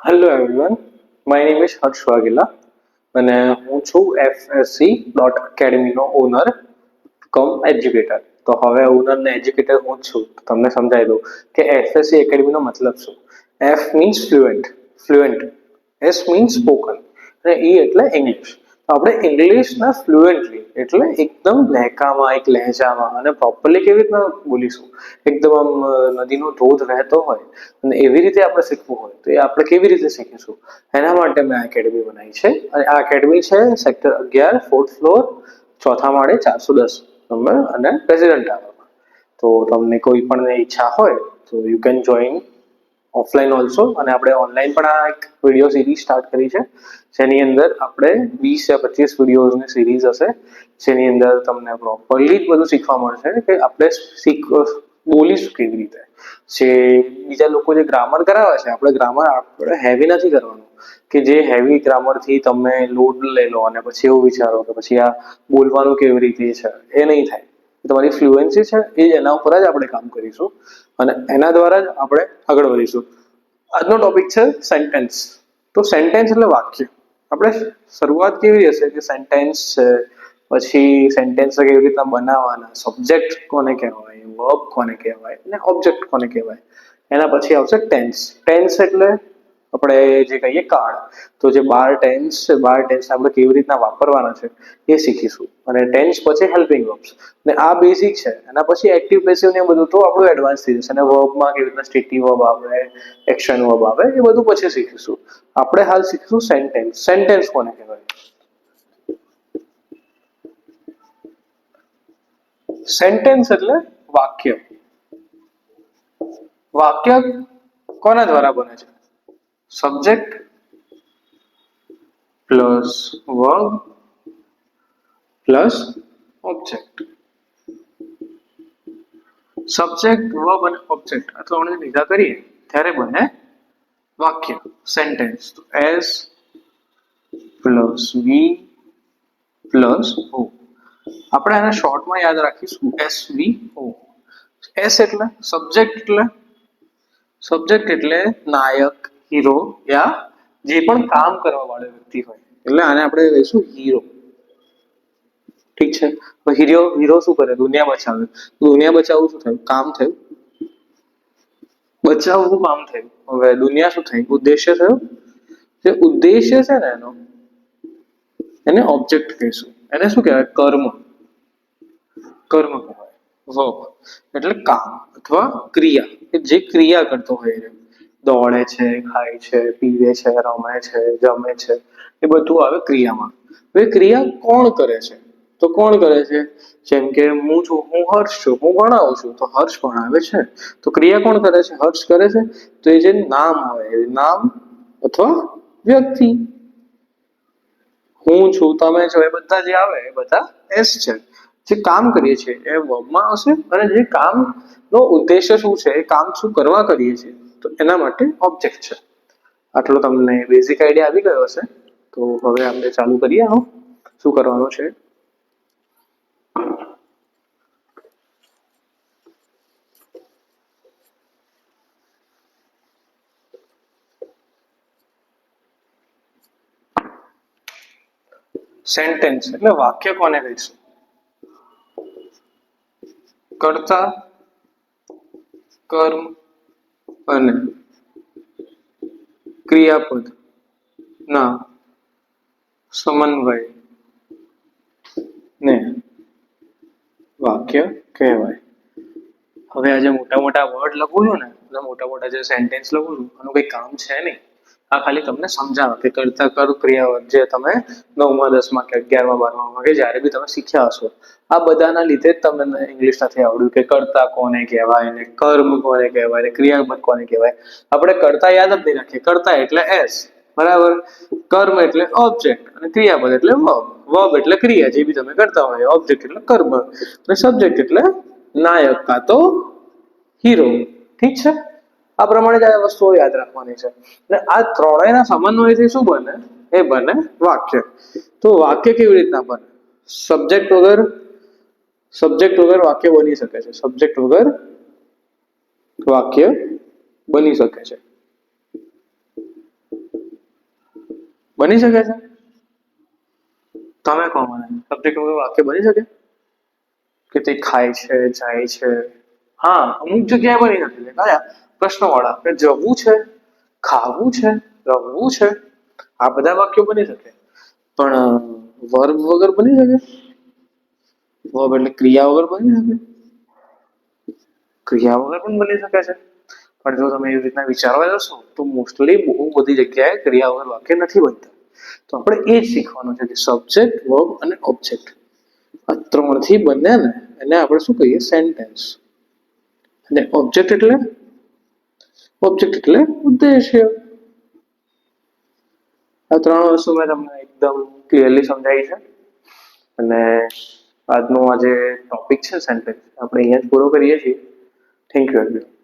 Hello everyone, my name is Harsh Vaghela અને હું છું FSC.academyનો ઓનર કમ એજ્યુકેટર. તો હવે ઓનર ને એજ્યુકેટર હું જ છું. તમને સમજાવી દઉં કે FSC એકેડમીનો મતલબ શું. F means fluent, fluent. S means spoken અને E એટલે ઇંગ્લિશ. તો આપણે ઇંગ્લિશના ફ્લુએન્ટલી એટલે એકદમ લહેકામાં, એક લહેજામાં અને પ્રોપરલી કેવી રીતના બોલીશું, એકદમ આમ નદીનો ધોધ વહેતો હોય અને એવી રીતે આપણે શીખવું હોય તો એ આપણે કેવી રીતે શીખીશું, એના માટે મેં આ એકેડમી બનાવી છે. અને આ એકેડમી છે સેક્ટર 11, 4th ફ્લોર, ચોથા માળે, 410 નંબર અને પ્રેસિડેન્ટ ટાવરમાં. તો તમને કોઈ પણ ઈચ્છા હોય તો you can join offline also. અને આપણે ઓનલાઈન પણ આ એક વિડીયો સિરીઝ સ્ટાર્ટ કરી છે, જેની અંદર આપણે 20 યા 25 વિડીયોઝની સિરીઝ હશે, જેની અંદર તમને પ્રોપરલી જ બધું શીખવા મળશે કે આપણે બોલીશું કેવી રીતે. જે બીજા લોકો જે ગ્રામર કરાવે છે, આપણે ગ્રામર આપણે હેવી નથી કરવાનું કે જે હેવી ગ્રામરથી તમે લોડ લઈ લો અને પછી એવું વિચારો કે પછી આ બોલવાનું કેવી રીતે છે, એ નહીં થાય. તમારી ફ્લુએન્સી છે એ એના ઉપર જ આપણે કામ કરીશું અને એના દ્વારા જ આપણે આગળ વધીશું. આજનો ટોપિક છે સેન્ટેન્સ. તો સેન્ટેન્સ એટલે વાક્ય. આપણે શરૂઆત કેવી હશે કે સેન્ટેન્સ છે, પછી સેન્ટેન્સ કેવી રીતના બનાવવાના, સબ્જેક્ટ કોને કહેવાય, વર્બ કોને કહેવાય અને ઓબ્જેક્ટ કોને કહેવાય. એના પછી આવશે ટેન્સ. ટેન્સ એટલે આપણે જે કહીએ કાળ. તો જે 12 ટેન્સ છે, 12 ટેન્સ આપણે કેવી રીતના વાપરવાના છે એ શીખીશું. અને ટેન્સ પછી હેલ્પિંગ વર્બ્સ. ને આ બેઝિક છે. એના પછી એક્ટિવ પેસિવ ને બધું તો આપણું એડવાન્સ થઈ જશે. અને વર્બમાં કેવી રીતના સ્ટેટિવ વર્બ આવે, એક્શન વર્બ આવે, એ બધું પછી શીખીશું. આપણે હાલ શીખીશું સેન્ટેન્સ. સેન્ટેન્સ કોને કહેવાય? સેન્ટેન્સ એટલે વાક્ય. વાક્ય કોના દ્વારા બને છે? Subject plus verb plus object. Subject, verb અને ઓબ્જેક્ટ આ ત્રણે ભેગા કરીએ ત્યારે બને વાક્ય, સેન્ટેન્સ. તો S plus V plus O. આપણે આને શોર્ટમાં યાદ રાખીશું SVO. એસ એટલે સબ્જેક્ટ એટલે નાયક, હીરો યા જે પણ કામ કરવા વાળો વ્યક્તિ હોય, એટલે આને આપણે કહીશું હીરો. ઠીક છે. તો હીરો હીરો શું કરે? દુનિયા બચાવે. દુનિયા બચાવવું શું થયું? કામ થયું. બચાવવું કામ થયું. હવે દુનિયા શું થઈ? ઉદ્દેશ્ય થયો. જે ઉદ્દેશ્ય છે ને એને ઓબ્જેક્ટ કહીશું. એને શું કહેવાય? કર્મ. કર્મ કહેવાય. વર્બ એટલે કામ અથવા ક્રિયા, કે જે ક્રિયા કરતો હોય એ દોડે છે, ખાય છે, પીવે છે, રમે છે, જમે છે, એ બધું આવે ક્રિયામાં. હવે ક્રિયા કોણ કરે છે? તો કોણ કરે છે? જેમ કે હું છું, હું હર્ષ છું, હું ભણાવું છું તો હર્ષ ભણાવે છે. તો ક્રિયા કોણ કરે છે? હર્ષ કરે છે. તો એ જે નામ આવે એ નામ અથવા વ્યક્તિ. હું છું, તમે છો, એ બધા જે આવે એ બધા એસ છે. જે કામ કરીએ છીએ એ વર્બમાં આવશે. અને જે કામનો ઉદ્દેશ્ય શું છે, એ કામ શું કરવા કરીએ છીએ, તો એના માટે ઓબ્જેક્ટ છે. આટલો તમને બેઝિક આઈડિયા આવી ગયો હશે. તો હવે આપણે ચાલુ કરીએ. આનું શું કરવાનું છે. સેન્ટેન્સ એટલે વાક્ય કોને કહીશું? કર્તા, કર્મ અને ક્રિયાપદ ના સમન્વય ને વાક્ય કહેવાય. હવે આજે મોટા મોટા વર્ડ લખું છું ને, એટલે મોટા મોટા જે સેન્ટેન્સ લખું છું એનું કંઈ કામ છે નહીં. આ ખાલી તમને સમજાવો કે કર્તા, કર્મ, ક્રિયાપદ જે તમે 9મા 10મા કે 11મા 12મા કે જ્યારે બી તમે શીખ્યા હશો, આ બધાના લીધે જ તમને ઇંગ્લિશ નથી આવડ્યું કે કર્તા કોને કહેવાય ને કર્મ કોને કહેવાય ને ક્રિયાપદ કોને કહેવાય. આપણે કર્તા યાદ જ નહીં રાખીએ. કર્તા એટલે એસ, બરાબર. કર્મ એટલે ઓબ્જેક્ટ અને ક્રિયાપદ એટલે વર્બ. વર્બ એટલે ક્રિયા જે બી તમે કરતા હોય. ઓબ્જેક્ટ એટલે કર્મ અને સબ્જેક્ટ એટલે નાયક કાં તો હીરો. ઠીક છે. આ પ્રમાણે જ આ વસ્તુઓ યાદ રાખવાની છે. અને આ ત્રણેયના સમન્વયથી શું બને? એ બને વાક્ય. તો વાક્ય કેવી રીતના બને? સબ્જેક્ટ વગર વાક્ય બની શકે છે. સબ્જેક્ટ વગર વાક્ય બની શકે છે. બની શકે છે? તમે કહો મને, સબ્જેક્ટ વગર વાક્ય બની શકે? કે તે ખાય છે, જાય છે? હા, અમુક જગ્યાએ બની શકે. કયા પ્રશ્નો વાળા કે જવું છે, ખાવું છે, રમવું છે, આ બધા વાક્યો બની શકે. પણ વર્બ વગર બની શકે? વર્બ એટલે ક્રિયા વગર બની શકે? ક્રિયા વગર પણ બની શકે છે. પણ જો તમે એવી રીતના વિચારવા જશો તો મોસ્ટલી બહુ બધી જગ્યાએ ક્રિયા વગર વાક્ય નથી બનતા. તો આપણે એ જ શીખવાનું છે કે સબ્જેક્ટ, વર્બ અને ઓબ્જેક્ટ આ ત્રણથી બને ને એને આપણે શું કહીએ? સેન્ટેન્સ. અને ઓબ્જેક્ટ એટલે ઉદ્દેશ્ય. આ ત્રણ વસ્તુ મેં તમને એકદમ ક્લિયરલી સમજાવી છે. અને આજનો આ જે ટોપિક છે સેન્ટેન્સ આપણે અહીંયા જ પૂરો કરીએ છીએ. Thank you.